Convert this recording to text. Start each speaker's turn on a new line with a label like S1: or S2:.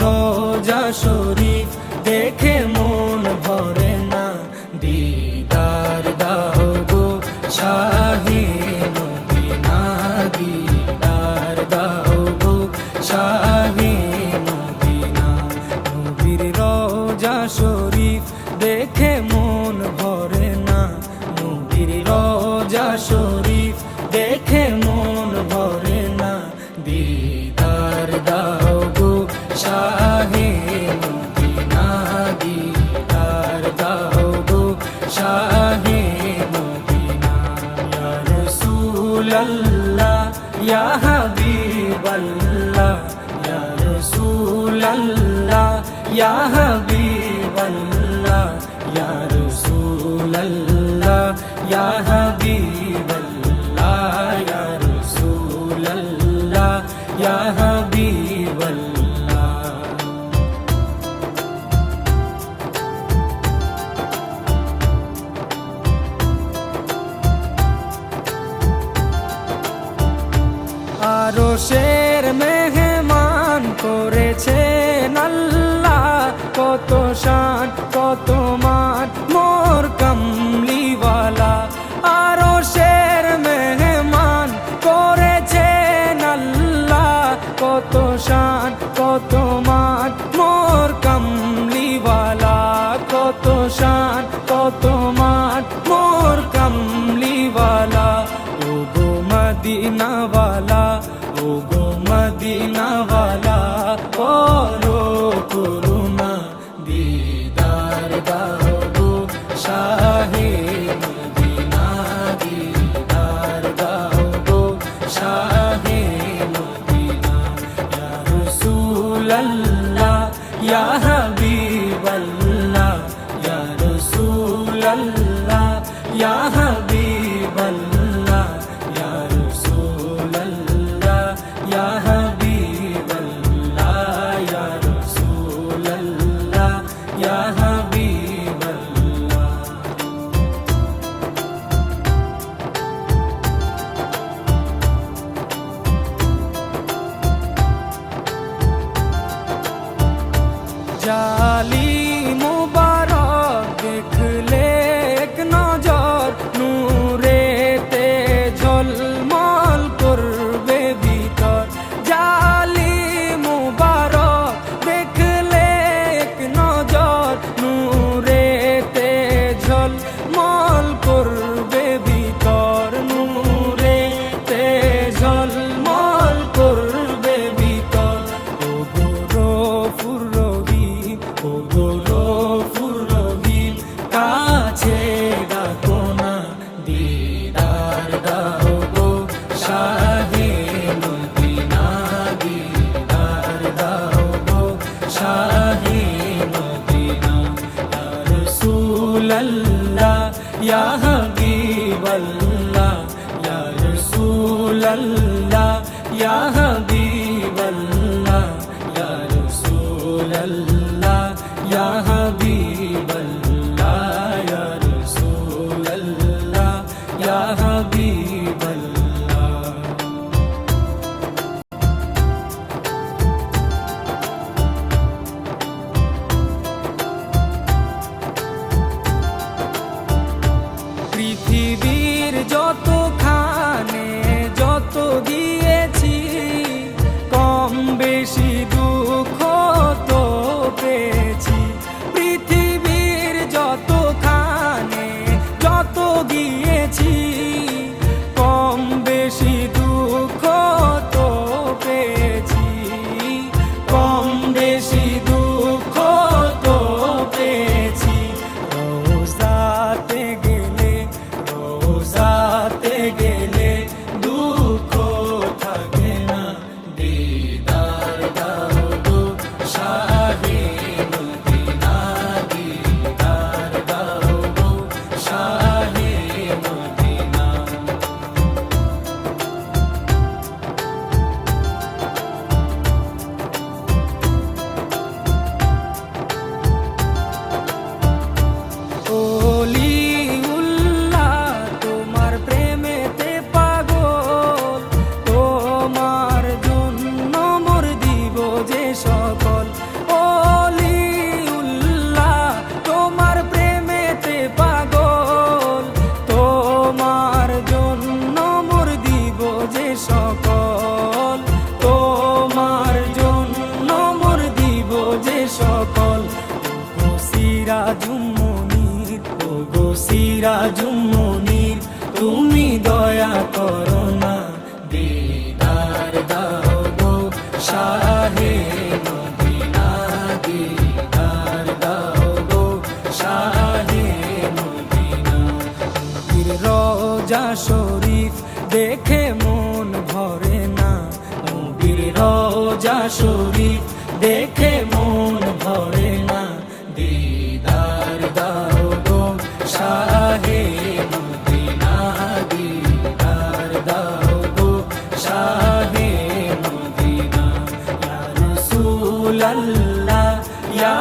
S1: রোজা শরীফ দেখে মন ভরে না, দিদার দাও গো শাহে মদিনা, দিদার দাও গো শাহে মদিনা। নবীর রোজা শরীফ দেখে মন ভরে না, নবীর রোজা শরীফ দেখে মন ভরে না, দিদার দাও গো শাহে মদিনা, দিদার দাও গো শাহে মদিনা। ইয়া রাসূলাল্লাহ ইয়া হাবিবাল্লাহ, ইয়া রাসূলাল্লাহ ইয়া হাবিবাল্লাহ, ইয়া রাসূলাল্লাহ ইয়া হাবিবাল্লাহ, ইয়া রাসূলাল্লাহ ইয়া হাবিবাল্লাহ। আরশের মেহমান করেছেন আল্লাহ, কত শান কত মান মোর কামলিওয়ালা। আরশের মেহমান করেছেন আল্লাহ, কত শান কত মান মোর কামলিওয়ালা, কত শান কত মান মোর কামলিওয়ালা। ও গো মদিনাওয়ালা, ও গো মদিনাওয়ালা, করো করুণা, দিদার দাও গো শাহে মদিনা, দিদার দাও গো শাহে মদিনা। ইয়া রাসূলাল্লাহ ইয়া হাবিবাল্লাহ, ইয়া রাসূলাল্লাহ ইয়া হাবিবাল্লাহ, ইয়া রাসূলাল্লাহ ইয়া হাবিবাল্লাহ, ইয়া রাসূলাল্লাহ ইয়া হাবিবাল্লাহ। জালি মুবারক দেখলে এক নজর, নূরেতে ঝলমল করবে ভিতর। জালি মুবারক দেখলে এক নজর, নূরেতে ঝলমল করবে ভিতর, নূরেতে ঝলমল করবে ভিতর। ও গো গফুর রহিম, ও গো গফুর রহিম, কাছে ডাকো না, দিদার দাও গো শাহে মদিনা, দিদার দাও গো শাহে মদিনা। ইয়া রাসূলাল্লাহ ইয়া হাবিবাল্লাহ, ইয়া রাসূলাল্লাহ ইয়া হাবিবাল্লাহ, ইয়া রাসূলাল্লাহ ইয়া হাবিবাল্লাহ, ইয়া রাসূলাল্লাহ ইয়া হাবিবাল্লাহ। পৃথিবীর যতখানে যত দিয়েছি, কম বেশি দুঃখ তো পেয়েছি। সিরাজুম মুনির তুমি দয়া করো না, দিদার দাও গো শাহে মদিনা, দিদার দাও গো শাহে মদিনা। নবীর রওজা শরীফ দেখে মন ভরে না, নবীর রওজা শরীফ দেখে মন ভরে না, দিদার দাও গো শাহে মদিনা, দিদার দাও গো শাহে মদিনা। ইয়া রাসূলুল্লাহ ইয়া